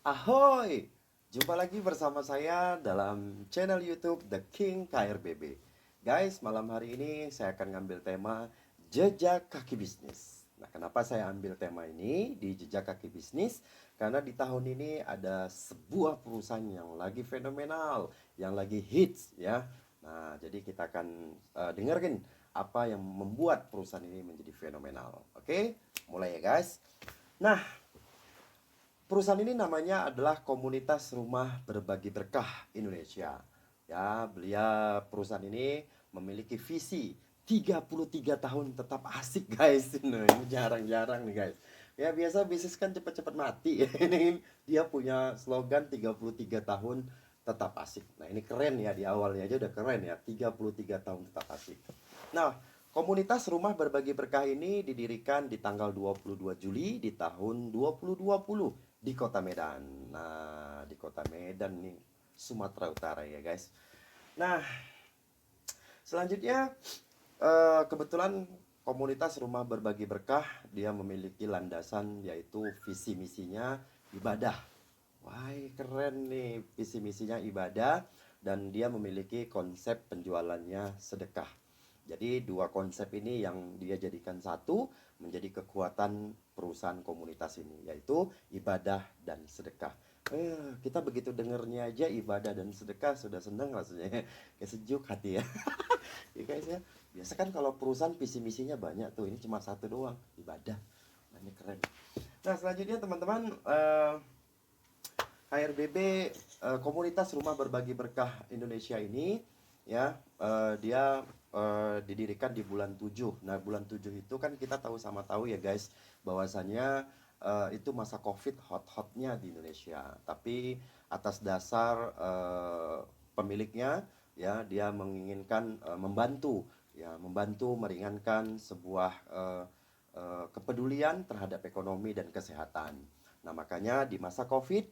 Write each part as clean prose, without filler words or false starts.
Ahoy! Jumpa lagi bersama saya dalam channel YouTube The King KRBB. Guys, malam hari ini saya akan ngambil tema jejak kaki bisnis. Nah, kenapa saya ambil tema ini di jejak kaki bisnis? Karena di tahun ini ada sebuah perusahaan yang lagi fenomenal, yang lagi hits ya. Nah, jadi kita akan dengerin apa yang membuat perusahaan ini menjadi fenomenal. Oke, mulai ya guys. Nah, perusahaan ini namanya adalah Komunitas Rumah Berbagi Berkah Indonesia. Ya, perusahaan ini memiliki visi 33 tahun tetap asik guys. Nah, ini jarang-jarang nih guys. Ya biasa bisnis kan cepet-cepet mati. Ini dia punya slogan 33 tahun tetap asik. Nah, ini keren ya, di awalnya aja udah keren ya. 33 tahun tetap asik. Nah, Komunitas Rumah Berbagi Berkah ini didirikan di tanggal 22 Juli di tahun 2020 di Kota Medan. Nah, di Kota Medan nih, Sumatera Utara ya, guys. Nah, selanjutnya kebetulan Komunitas Rumah Berbagi Berkah dia memiliki landasan yaitu visi misinya ibadah. Wah, keren nih, visi misinya ibadah dan dia memiliki konsep penjualannya sedekah. Jadi dua konsep ini yang dia jadikan satu menjadi kekuatan perusahaan komunitas ini, yaitu ibadah dan sedekah. Kita begitu dengernya aja ibadah dan sedekah sudah senang rasanya, kayak sejuk hati ya. Ya guys ya, biasa kan kalau perusahaan visi misinya banyak tuh, ini cuma satu doang, ibadah. Nah, ini keren. Nah, selanjutnya teman-teman, KRBB, Komunitas Rumah Berbagi Berkah Indonesia ini ya, dia didirikan di bulan 7. Nah, bulan 7 itu kan kita tahu sama tahu ya guys, bahwasannya itu masa Covid hot-hotnya di Indonesia. Tapi atas dasar pemiliknya ya, dia menginginkan membantu meringankan sebuah kepedulian terhadap ekonomi dan kesehatan. Nah, makanya di masa Covid,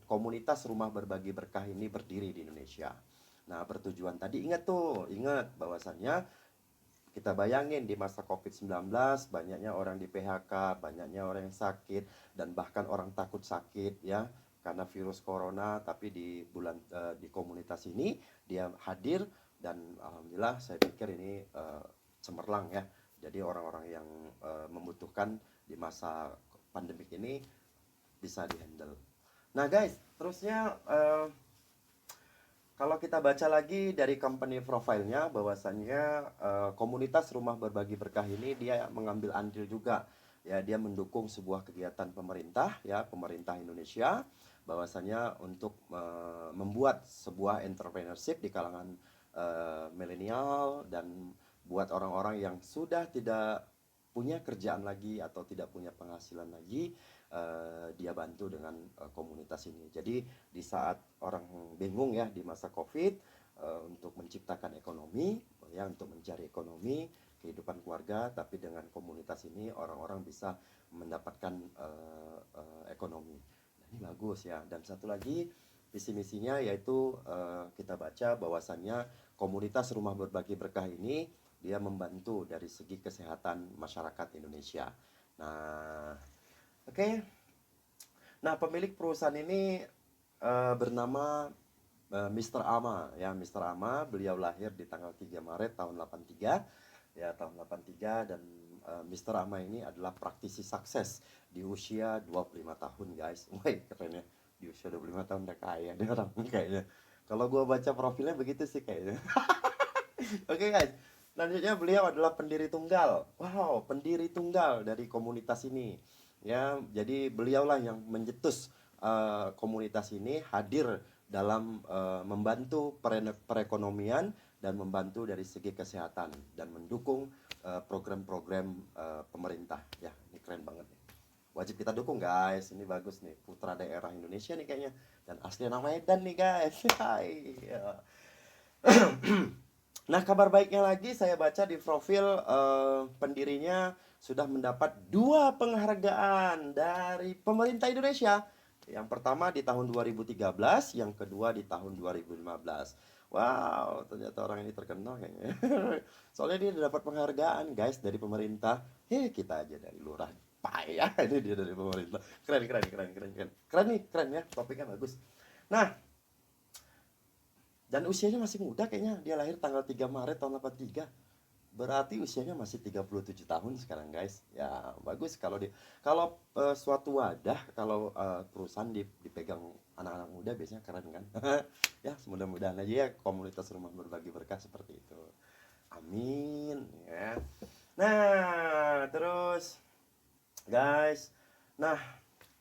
komunitas rumah berbagi berkah ini berdiri di Indonesia. Nah, bertujuan tadi ingat bahwasannya kita bayangin di masa COVID-19 banyaknya orang di PHK, banyaknya orang yang sakit dan bahkan orang takut sakit ya karena virus corona, tapi di komunitas ini dia hadir dan alhamdulillah saya pikir ini cemerlang ya. Jadi orang-orang yang membutuhkan di masa pandemik ini bisa dihandle. Nah guys, terusnya kalau kita baca lagi dari company profile-nya bahwasannya komunitas rumah berbagi berkah ini dia mengambil andil juga ya, dia mendukung sebuah kegiatan pemerintah ya, pemerintah Indonesia bahwasannya untuk membuat sebuah entrepreneurship di kalangan milenial dan buat orang-orang yang sudah tidak punya kerjaan lagi atau tidak punya penghasilan lagi, dia bantu dengan komunitas ini. Jadi di saat orang bingung ya di masa Covid, untuk menciptakan ekonomi ya, untuk mencari ekonomi kehidupan keluarga, tapi dengan komunitas ini orang-orang bisa mendapatkan ekonomi. Nah, ini bagus ya. Dan satu lagi visi misinya yaitu kita baca bahwasannya komunitas rumah berbagi berkah ini dia membantu dari segi kesehatan masyarakat Indonesia. Nah, oke. Okay. Nah, pemilik perusahaan ini bernama Mr. Ama ya, Mr. Ama. Beliau lahir di tanggal 3 Maret tahun 83 ya, tahun 83. Dan Mr. Ama ini adalah praktisi sukses di usia 25 tahun guys. Wah, keren ya. Di usia 25 tahun udah kaya dia orang kayaknya. Kalau gua baca profilnya begitu sih kayaknya. Oke guys, selanjutnya beliau adalah pendiri tunggal. Wow, pendiri tunggal dari komunitas ini. Ya, jadi beliaulah yang mencetus komunitas ini hadir dalam membantu perekonomian dan membantu dari segi kesehatan dan mendukung program-program pemerintah. Ya, ini keren banget nih. Wajib kita dukung guys, ini bagus nih, putra daerah Indonesia nih kayaknya dan asli anak Medan nih guys. Hai. Ya. Nah, kabar baiknya lagi saya baca di profil pendirinya sudah mendapat dua penghargaan dari pemerintah Indonesia. Yang pertama di tahun 2013, yang kedua di tahun 2015. Wow, ternyata orang ini terkenal kayaknya. Soalnya dia dapat penghargaan guys dari pemerintah. Kita aja dari lurah. capai ya. Ini dia dari pemerintah. Keren, keren, keren, keren, keren. Keren nih, keren ya. Topiknya bagus. Nah, dan usianya masih muda kayaknya. Dia lahir tanggal 3 Maret tahun 83. Berarti usianya masih 37 tahun sekarang, guys. Ya, bagus kalau kalau suatu wadah, kalau perusahaan dipegang anak-anak muda biasanya keren kan. Ya, mudah-mudahan aja ya komunitas rumah berbagi berkah seperti itu. Amin ya. Nah, terus guys. Nah,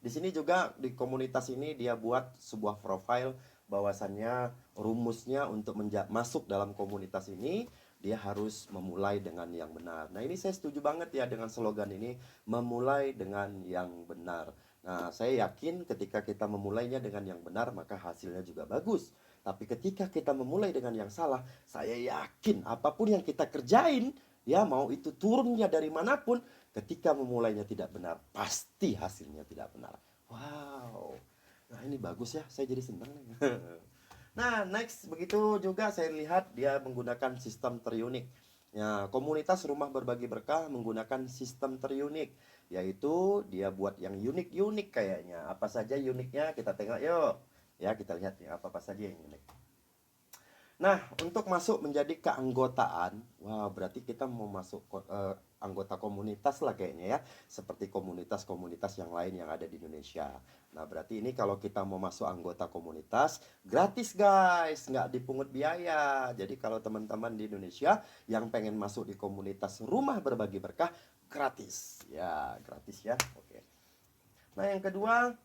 di sini juga di komunitas ini dia buat sebuah profile bahwasannya rumusnya untuk masuk dalam komunitas ini dia harus memulai dengan yang benar. Nah, ini saya setuju banget ya dengan slogan ini, memulai dengan yang benar. Nah, saya yakin ketika kita memulainya dengan yang benar maka hasilnya juga bagus. Tapi ketika kita memulai dengan yang salah, saya yakin apapun yang kita kerjain, ya mau itu turunnya dari manapun, ketika memulainya tidak benar, pasti hasilnya tidak benar. Wow. Nah, ini bagus ya, saya jadi senang nih. Nah, next begitu juga saya lihat dia menggunakan sistem terunik. Ya, komunitas rumah berbagi berkah menggunakan sistem terunik, yaitu dia buat yang unik-unik kayaknya. Apa saja uniknya kita tengok yuk. Ya, kita lihat ya apa-apa saja yang unik. Nah, untuk masuk menjadi keanggotaan, wah berarti kita mau masuk anggota komunitas lah kayaknya ya, seperti komunitas-komunitas yang lain yang ada di Indonesia. Nah, berarti ini kalau kita mau masuk anggota komunitas, gratis guys, nggak dipungut biaya. Jadi kalau teman-teman di Indonesia yang pengen masuk di komunitas rumah berbagi berkah, gratis. Ya, gratis ya. Oke. Nah, yang kedua,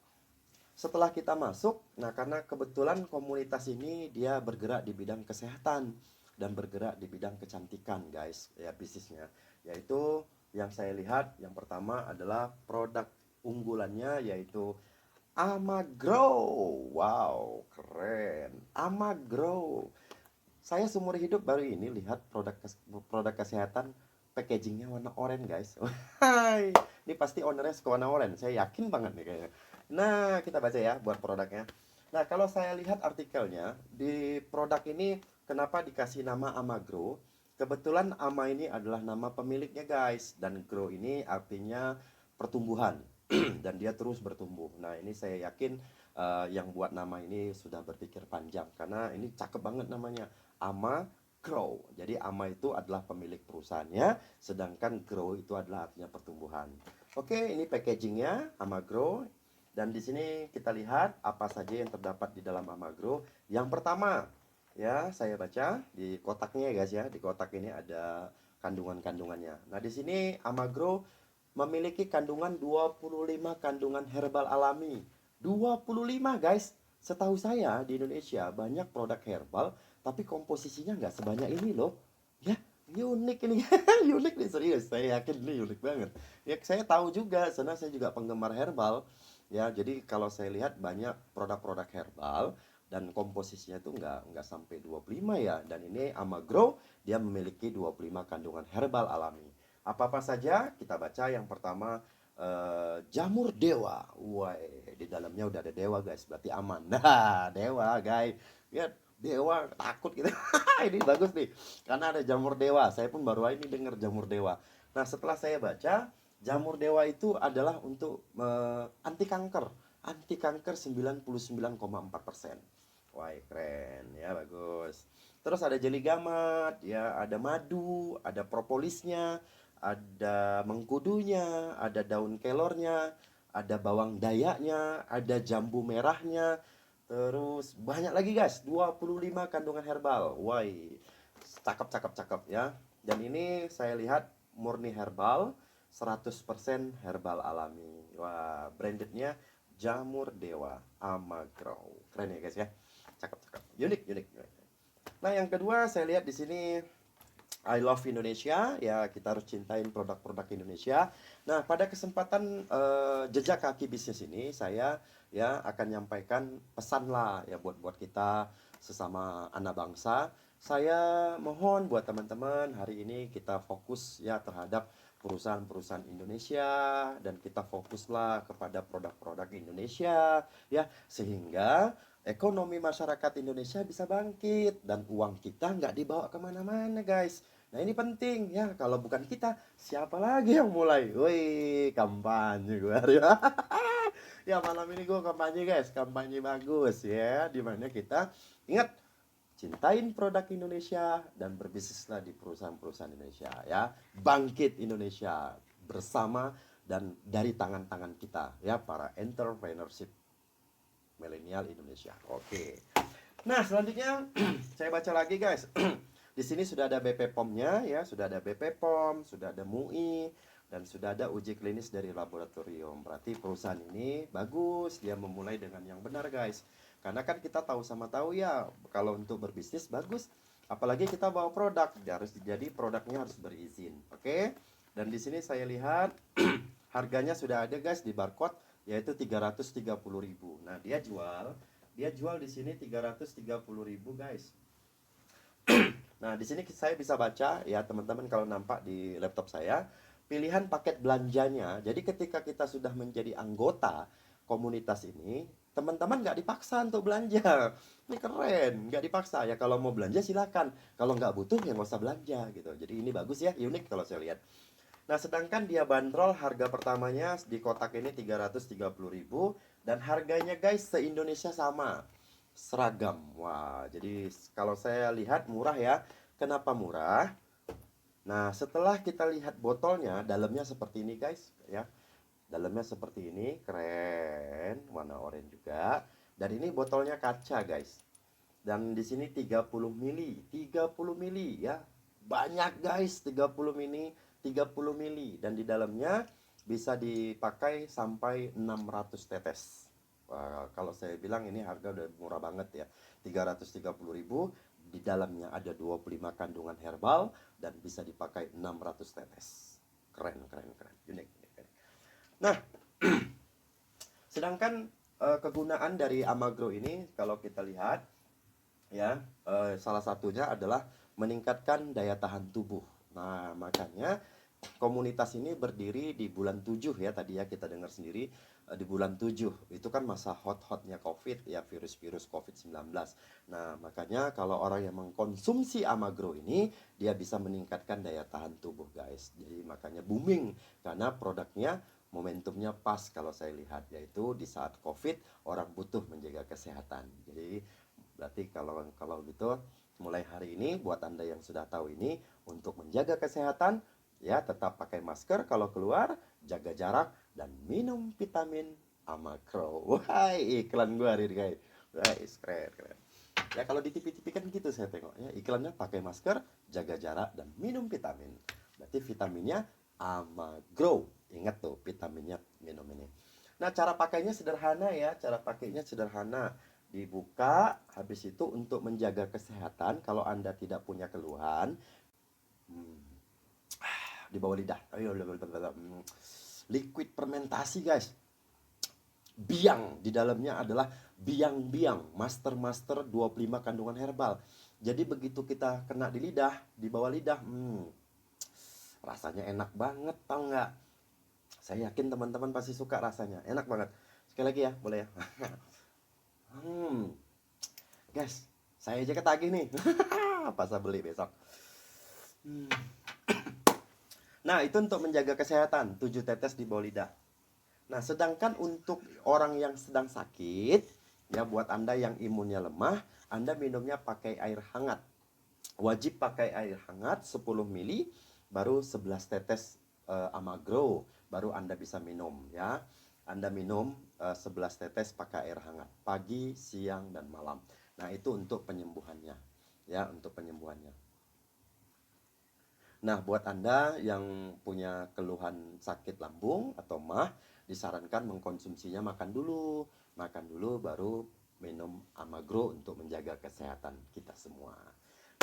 setelah kita masuk, nah karena kebetulan komunitas ini dia bergerak di bidang kesehatan dan bergerak di bidang kecantikan guys, ya bisnisnya. Yaitu yang saya lihat yang pertama adalah produk unggulannya yaitu Amagrow. Wow, keren. Amagrow. Saya seumur hidup baru ini lihat produk kesehatan packagingnya warna oranye guys. Hai, ini pasti ownernya suka warna oranye. Saya yakin banget nih kayaknya. Nah, kita baca ya buat produknya. Nah, kalau saya lihat artikelnya di produk ini kenapa dikasih nama Amagrow? Kebetulan Ama ini adalah nama pemiliknya guys, dan Grow ini artinya pertumbuhan dan dia terus bertumbuh. Nah, ini saya yakin yang buat nama ini sudah berpikir panjang karena ini cakep banget namanya. Ama Grow. Jadi Ama itu adalah pemilik perusahaannya, sedangkan Grow itu adalah artinya pertumbuhan. Oke, ini packagingnya Ama Grow. Dan di sini kita lihat apa saja yang terdapat di dalam Amagrow. Yang pertama, ya saya baca di kotaknya ya guys ya. Di kotak ini ada kandungan-kandungannya. Nah, di sini Amagrow memiliki kandungan 25 kandungan herbal alami. 25 guys. Setahu saya di Indonesia banyak produk herbal tapi komposisinya nggak sebanyak ini loh. Ya, unik ini. Unik nih serius. Saya yakin ini unik banget. Ya, saya tahu juga, karena saya juga penggemar herbal. Ya, jadi kalau saya lihat banyak produk-produk herbal dan komposisinya itu nggak sampai 25 ya. Dan ini Amagrow dia memiliki 25 kandungan herbal alami. Apa-apa saja kita baca. Yang pertama jamur dewa. Wah, di dalamnya udah ada dewa guys, berarti aman. Nah, dewa guys. Ya, dewa takut gitu. Ini bagus nih. Karena ada jamur dewa. Saya pun baru ini dengar jamur dewa. Nah, setelah saya baca, jamur dewa itu adalah untuk anti kanker. Anti kanker 99,4%. Wah, keren ya, bagus. Terus ada jeli gamat, ya, ada madu, ada propolisnya, ada mengkudunya, ada daun kelornya, ada bawang dayaknya, ada jambu merahnya. Terus banyak lagi guys, 25 kandungan herbal. Wah, cakep cakep cakep ya. Dan ini saya lihat murni herbal, 100% herbal alami. Wah, brandednya Jamur Dewa Amagrow. Keren ya guys ya. Cakep cakep. Unik unik. Nah, yang kedua saya lihat di sini I love Indonesia, ya kita harus cintain produk-produk Indonesia. Nah, pada kesempatan jejak kaki bisnis ini saya ya akan nyampaikan pesan lah ya buat kita sesama anak bangsa. Saya mohon buat teman-teman hari ini kita fokus ya terhadap perusahaan-perusahaan Indonesia dan kita fokuslah kepada produk-produk Indonesia ya sehingga ekonomi masyarakat Indonesia bisa bangkit dan uang kita nggak dibawa kemana-mana guys. Nah ini penting ya, kalau bukan kita siapa lagi yang mulai? Woi, kampanye gue hari ya malam ini gue kampanye guys, kampanye bagus ya, dimana kita ingat cintain produk Indonesia dan berbisnislah di perusahaan-perusahaan Indonesia ya, bangkit Indonesia bersama dan dari tangan-tangan kita ya, para entrepreneurship milenial Indonesia. Oke. Nah, selanjutnya saya baca lagi guys. Di sini sudah ada BP POM-nya ya, sudah ada BP POM, sudah ada MUI, dan sudah ada uji klinis dari laboratorium. Berarti perusahaan ini bagus, dia memulai dengan yang benar guys. Karena kan kita tahu sama tahu ya, kalau untuk berbisnis bagus, apalagi kita bawa produk, jadi produknya harus berizin. Oke? Dan di sini saya lihat harganya sudah ada guys di barcode, yaitu 330.000. Nah, dia jual di sini 330.000 guys. Nah, di sini saya bisa baca ya teman-teman, kalau nampak di laptop saya, pilihan paket belanjanya. Jadi ketika kita sudah menjadi anggota komunitas ini, teman-teman nggak dipaksa untuk belanja. Ini keren, nggak dipaksa ya. Kalau mau belanja silakan. Kalau nggak butuh ya nggak usah belanja gitu. Jadi ini bagus ya, unik kalau saya lihat. Nah, sedangkan dia bandrol harga pertamanya di kotak ini 330.000 dan harganya guys se-Indonesia sama. Seragam. Wah, jadi kalau saya lihat murah ya. Kenapa murah? Nah, setelah kita lihat botolnya, dalamnya seperti ini guys ya. Dalamnya seperti ini, keren, warna oranye juga. Dan ini botolnya kaca guys. Dan di sini 30 mili, 30 mili ya. Banyak guys, 30 mili, 30 mili, dan di dalamnya bisa dipakai sampai 600 tetes. Wah, kalau saya bilang ini harga udah murah banget ya. 330.000, di dalamnya ada 25 kandungan herbal dan bisa dipakai 600 tetes. Keren, keren, keren. Unik, unik, unik. Nah, sedangkan kegunaan dari Amagro ini kalau kita lihat ya, salah satunya adalah meningkatkan daya tahan tubuh. Nah, makanya komunitas ini berdiri di bulan 7 ya, tadi ya kita dengar sendiri, di bulan 7 itu kan masa hot-hotnya COVID ya, virus-virus COVID-19. Nah, makanya kalau orang yang mengkonsumsi Amagro ini, dia bisa meningkatkan daya tahan tubuh guys. Jadi makanya booming, karena produknya momentumnya pas kalau saya lihat, yaitu di saat COVID orang butuh menjaga kesehatan. Jadi berarti kalau gitu mulai hari ini buat Anda yang sudah tahu ini, untuk menjaga kesehatan ya tetap pakai masker kalau keluar, jaga jarak, dan minum vitamin Amagro. Wah, iklan gue hari ini guys. Wah, keren, keren. Ya kalau di TV-TV kan gitu saya tengok ya, iklannya pakai masker, jaga jarak, dan minum vitamin. Berarti vitaminnya Amagro. Ingat tuh vitaminnya minum ini. Nah, cara pakainya sederhana ya, cara pakainya sederhana. Dibuka, habis itu untuk menjaga kesehatan, kalau Anda tidak punya keluhan, di bawah lidah. Liquid fermentasi guys. Biang di dalamnya adalah biang-biang, master 25 kandungan herbal. Jadi begitu kita kena di lidah, di bawah lidah, rasanya enak banget, tau nggak? Saya yakin teman-teman pasti suka rasanya, enak banget. Sekali lagi ya, boleh ya? Guys, saya aja ketagih nih. Pas saya beli besok. Nah, itu untuk menjaga kesehatan, 7 tetes di bawah lidah. Nah, sedangkan untuk orang yang sedang sakit, ya buat Anda yang imunnya lemah, Anda minumnya pakai air hangat. Wajib pakai air hangat 10 mili, baru 11 tetes Amagro, baru Anda bisa minum ya. Anda minum 11 tetes pakai air hangat, pagi, siang, dan malam. Nah, itu untuk penyembuhannya. Ya, untuk penyembuhannya. Nah, buat Anda yang punya keluhan sakit lambung atau mah, disarankan mengkonsumsinya makan dulu baru minum Amagro untuk menjaga kesehatan kita semua.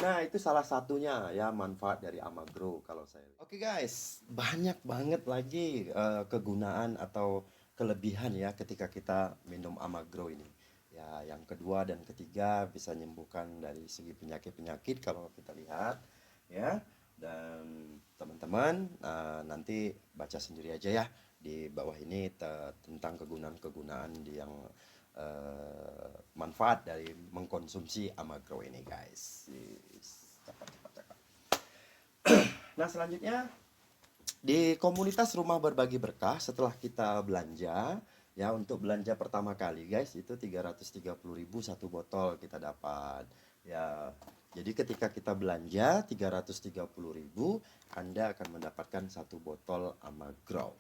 Nah, itu salah satunya ya manfaat dari Amagro kalau saya. Oke guys, banyak banget lagi kegunaan atau kelebihan ya ketika kita minum Amagro ini. Ya, yang kedua dan ketiga bisa menyembuhkan dari segi penyakit-penyakit kalau kita lihat ya. Dan teman-teman nanti baca sendiri aja ya di bawah ini tentang kegunaan-kegunaan yang manfaat dari mengkonsumsi Amagro ini guys. Cepat, cepat, cepat. Nah, selanjutnya di komunitas rumah berbagi berkah setelah kita belanja, ya untuk belanja pertama kali guys itu 330.000 satu botol kita dapat. Ya, jadi ketika kita belanja 330.000 Anda akan mendapatkan satu botol Amagrow.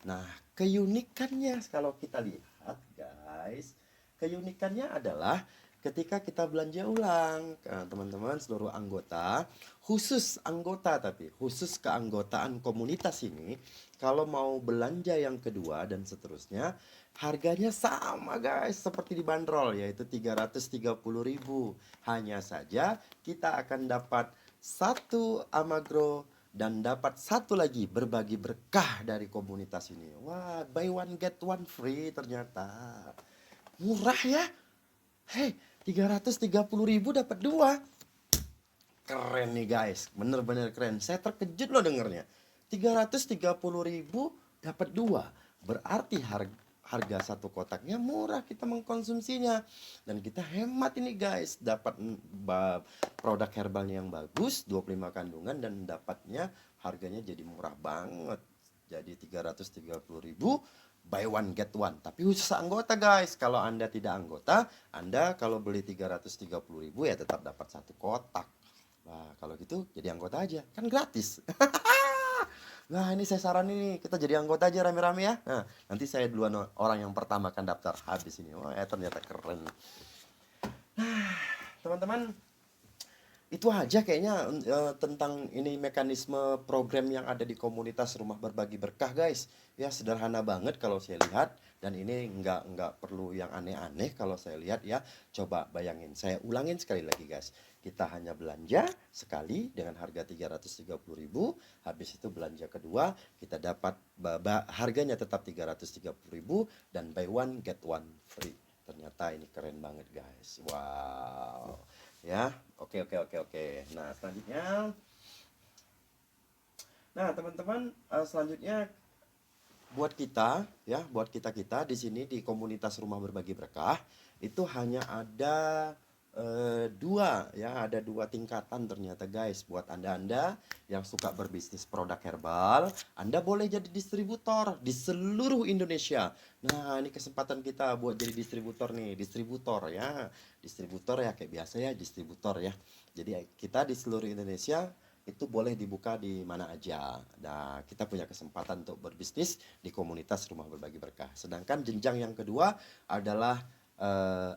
Nah, keunikannya kalau kita lihat guys, keunikannya adalah ketika kita belanja ulang, teman-teman seluruh anggota, khusus anggota tapi khusus keanggotaan komunitas ini, kalau mau belanja yang kedua dan seterusnya, harganya sama guys seperti dibanderol yaitu 330.000. Hanya saja kita akan dapat satu Amagro dan dapat satu lagi berbagi berkah dari komunitas ini. Wah, buy one get one free ternyata. Murah ya. Hei, 330.000 dapat dua. Keren nih guys, bener-bener keren. Saya terkejut loh dengernya. 330.000 dapat dua. Berarti harga satu kotaknya murah kita mengkonsumsinya. Dan kita hemat ini guys. Dapat produk herbalnya yang bagus, 25 kandungan dan dapatnya harganya jadi murah banget. Jadi 330.000 buy one get one. Tapi khusus anggota guys. Kalau Anda tidak anggota, Anda kalau beli 330.000 ya tetap dapat satu kotak. Nah, kalau gitu jadi anggota aja, kan gratis. Nah, ini saya saran ini, kita jadi anggota aja rame-rame ya. Nah, nanti saya duluan orang yang pertama akan daftar habis ini. Wah, ternyata keren. Teman-teman, itu aja kayaknya tentang ini mekanisme program yang ada di komunitas rumah berbagi berkah guys. Ya sederhana banget kalau saya lihat dan ini nggak perlu yang aneh-aneh kalau saya lihat ya. Coba bayangin, saya ulangin sekali lagi guys. Kita hanya belanja sekali dengan harga 330.000, habis itu belanja kedua kita dapat harganya tetap 330.000 dan buy one get one free. Ternyata ini keren banget guys. Wow. Ya, oke oke oke oke. Nah, selanjutnya, nah teman-teman, selanjutnya buat kita ya, buat kita di sini di komunitas rumah berbagi berkah itu hanya ada dua ya, ada dua tingkatan ternyata guys. Buat anda yang suka berbisnis produk herbal, Anda boleh jadi distributor di seluruh Indonesia. Nah, ini kesempatan kita buat jadi distributor nih, distributor ya kayak biasa ya, distributor ya. Jadi kita di seluruh Indonesia itu boleh dibuka di mana aja. Nah, kita punya kesempatan untuk berbisnis di komunitas rumah berbagi berkah. Sedangkan jenjang yang kedua adalah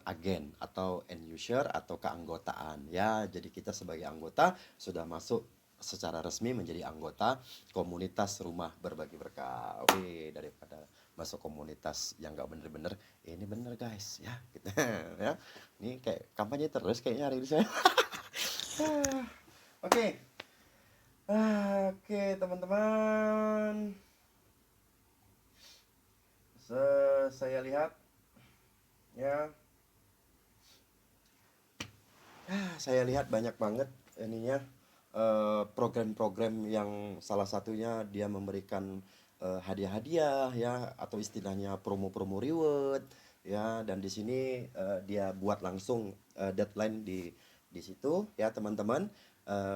agen atau end user atau keanggotaan ya. Jadi kita sebagai anggota sudah masuk secara resmi menjadi anggota komunitas rumah berbagi berkah. Wih, daripada masuk komunitas yang nggak bener-bener, ini bener guys ya, gitu ya. Ini kayak kampanye terus kayaknya hari ini saya. Oke. Oke, teman-teman. Saya lihat ya. Saya lihat banyak banget ininya program-program yang salah satunya dia memberikan hadiah-hadiah ya atau istilahnya promo-promo reward ya, dan di sini dia buat langsung deadline di situ ya teman-teman.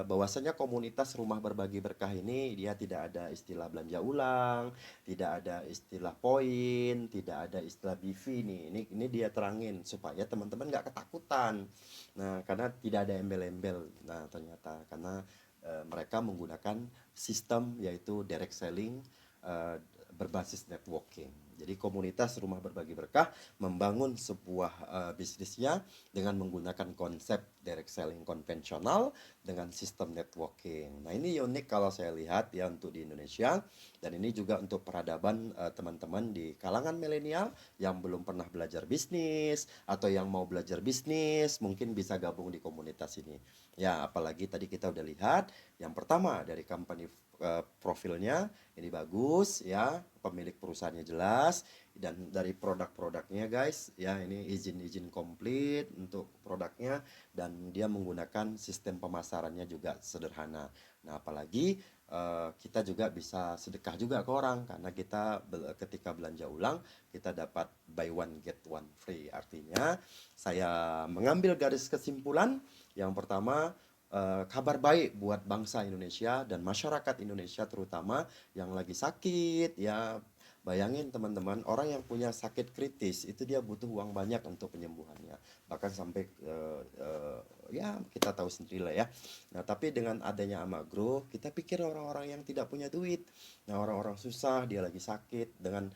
Bahwasanya komunitas rumah berbagi berkah ini dia tidak ada istilah belanja ulang, tidak ada istilah poin, tidak ada istilah BV nih. Ini dia terangin supaya teman-teman nggak ketakutan. Nah, karena tidak ada embel-embel. Nah, ternyata karena mereka menggunakan sistem yaitu direct selling berbasis networking. Jadi komunitas rumah berbagi berkah membangun sebuah bisnisnya dengan menggunakan konsep direct selling konvensional dengan sistem networking. Nah, ini unik kalau saya lihat ya untuk di Indonesia, dan ini juga untuk peradaban teman-teman di kalangan milenial yang belum pernah belajar bisnis atau yang mau belajar bisnis, mungkin bisa gabung di komunitas ini. Ya, apalagi tadi kita udah lihat yang pertama dari company profilnya ini bagus ya, pemilik perusahaannya jelas, dan dari produk-produknya guys ya, ini izin-izin komplit untuk produknya, dan dia menggunakan sistem pemasarannya juga sederhana. Nah, apalagi kita juga bisa sedekah juga ke orang karena kita ketika belanja ulang kita dapat buy one get one free. Artinya saya mengambil garis kesimpulan yang pertama, kabar baik buat bangsa Indonesia dan masyarakat Indonesia terutama yang lagi sakit ya. Bayangin teman-teman, orang yang punya sakit kritis itu dia butuh uang banyak untuk penyembuhannya. Bahkan sampai ya kita tahu sendiri lah ya. Nah, tapi dengan adanya Amagro, kita pikir orang-orang yang tidak punya duit. Nah, orang-orang susah, dia lagi sakit dengan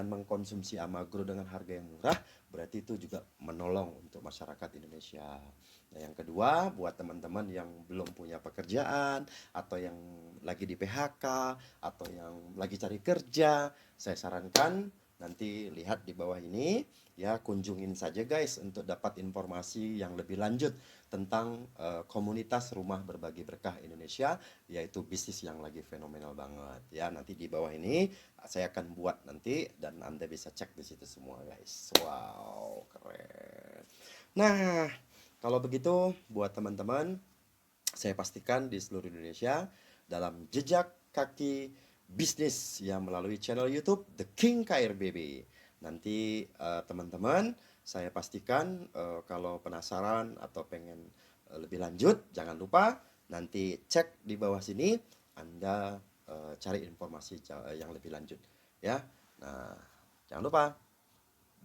mengkonsumsi Amagro dengan harga yang murah, berarti itu juga menolong untuk masyarakat Indonesia. Nah, yang kedua, buat teman-teman yang belum punya pekerjaan atau yang lagi di PHK atau yang lagi cari kerja, saya sarankan nanti lihat di bawah ini ya, kunjungin saja guys untuk dapat informasi yang lebih lanjut tentang komunitas Rumah Berbagi Berkah Indonesia, yaitu bisnis yang lagi fenomenal banget ya. Nanti di bawah ini saya akan buat nanti dan Anda bisa cek di situ semua guys. Wow, keren. Nah, kalau begitu buat teman-teman, saya pastikan di seluruh Indonesia dalam jejak kaki bisnis yang melalui channel YouTube The King KRBB. Nanti teman-teman, saya pastikan kalau penasaran atau pengen lebih lanjut, jangan lupa nanti cek di bawah sini, Anda cari informasi yang lebih lanjut ya. Nah, jangan lupa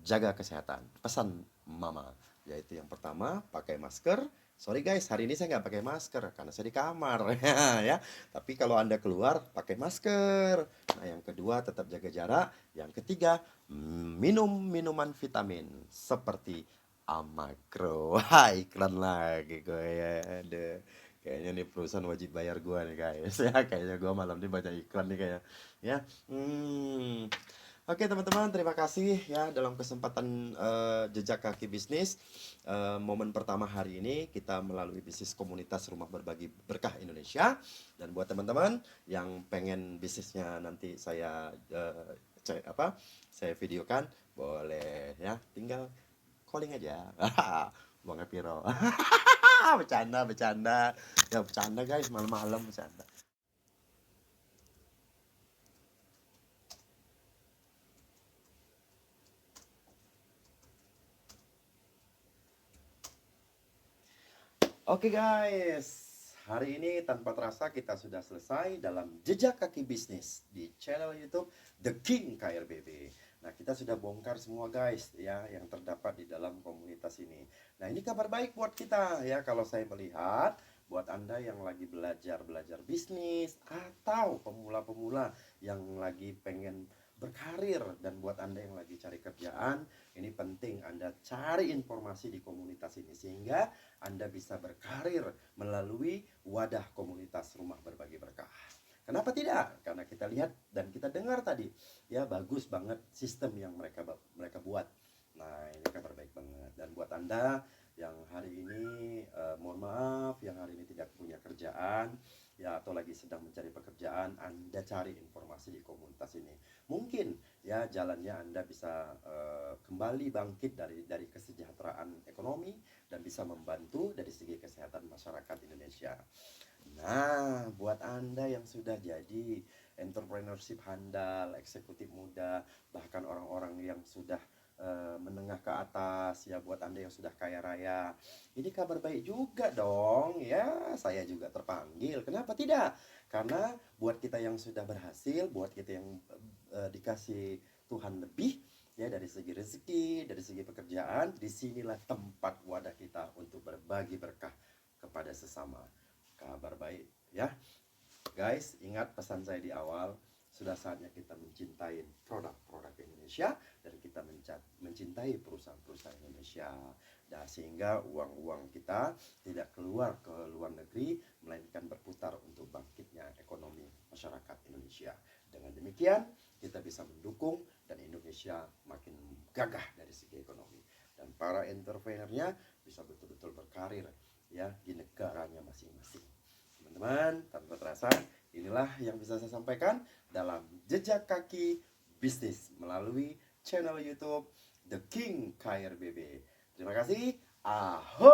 jaga kesehatan. Pesan mama, yaitu yang pertama pakai masker. Sorry guys, hari ini saya nggak pakai masker karena saya di kamar ya. Tapi kalau Anda keluar pakai masker. Nah, yang kedua tetap jaga jarak. Yang ketiga, minum minuman vitamin seperti Amagro. Wah, iklan lagi gue ya. Aduh. Kayaknya nih perusahaan wajib bayar gue nih guys ya. Kayaknya gue malam ini baca iklan nih kayak ya. Oke teman-teman, terima kasih ya dalam kesempatan jejak kaki bisnis momen pertama hari ini kita melalui bisnis komunitas Rumah Berbagi Berkah Indonesia. Dan buat teman-teman yang pengen bisnisnya nanti saya saya videokan, boleh ya, tinggal calling aja. Bang Piro. Bercanda, bercanda. Ya bercanda guys, malam-malam bercanda. Oke guys, hari ini tanpa terasa kita sudah selesai dalam jejak kaki bisnis di channel YouTube The King KRBB. Nah, kita sudah bongkar semua guys ya yang terdapat di dalam komunitas ini. Nah, ini kabar baik buat kita ya, kalau saya melihat buat Anda yang lagi belajar bisnis atau pemula-pemula yang lagi pengen berkarir, dan buat Anda yang lagi cari kerjaan, ini penting Anda cari informasi di komunitas ini sehingga Anda bisa berkarir melalui wadah komunitas Rumah Berbagi Berkah. Kenapa tidak? Karena kita lihat dan kita dengar tadi ya, bagus banget sistem yang mereka buat. Nah, ini kabar baik banget. Dan buat Anda yang hari ini mohon maaf, yang hari ini tidak punya kerjaan ya, atau lagi sedang mencari pekerjaan, Anda cari informasi di komunitas ini. Mungkin ya jalannya Anda bisa kembali bangkit dari kesejahteraan ekonomi dan bisa membantu dari segi kesehatan masyarakat Indonesia. Nah, buat Anda yang sudah jadi entrepreneurship handal, eksekutif muda, bahkan orang-orang yang sudah menengah ke atas ya, buat Anda yang sudah kaya raya, ini kabar baik juga dong ya. Saya juga terpanggil, kenapa tidak? Karena buat kita yang sudah berhasil, buat kita yang dikasih Tuhan lebih ya, dari segi rezeki, dari segi pekerjaan, disinilah tempat wadah kita untuk berbagi berkah kepada sesama. Kabar baik ya guys, ingat pesan saya di awal, sudah saatnya kita mencintai produk-produk Indonesia dan kita mencintai perusahaan-perusahaan Indonesia. Dan sehingga uang-uang kita tidak keluar ke luar negeri, melainkan berputar untuk bangkitnya ekonomi masyarakat Indonesia. Dengan demikian kita bisa mendukung dan Indonesia makin gagah dari segi ekonomi, dan para entrepreneurnya bisa betul-betul berkarir ya di negaranya masing-masing. Teman-teman, tanpa terasa inilah yang bisa saya sampaikan dalam jejak kaki bisnis melalui channel YouTube The King KRBB. Terima kasih. Ahoy.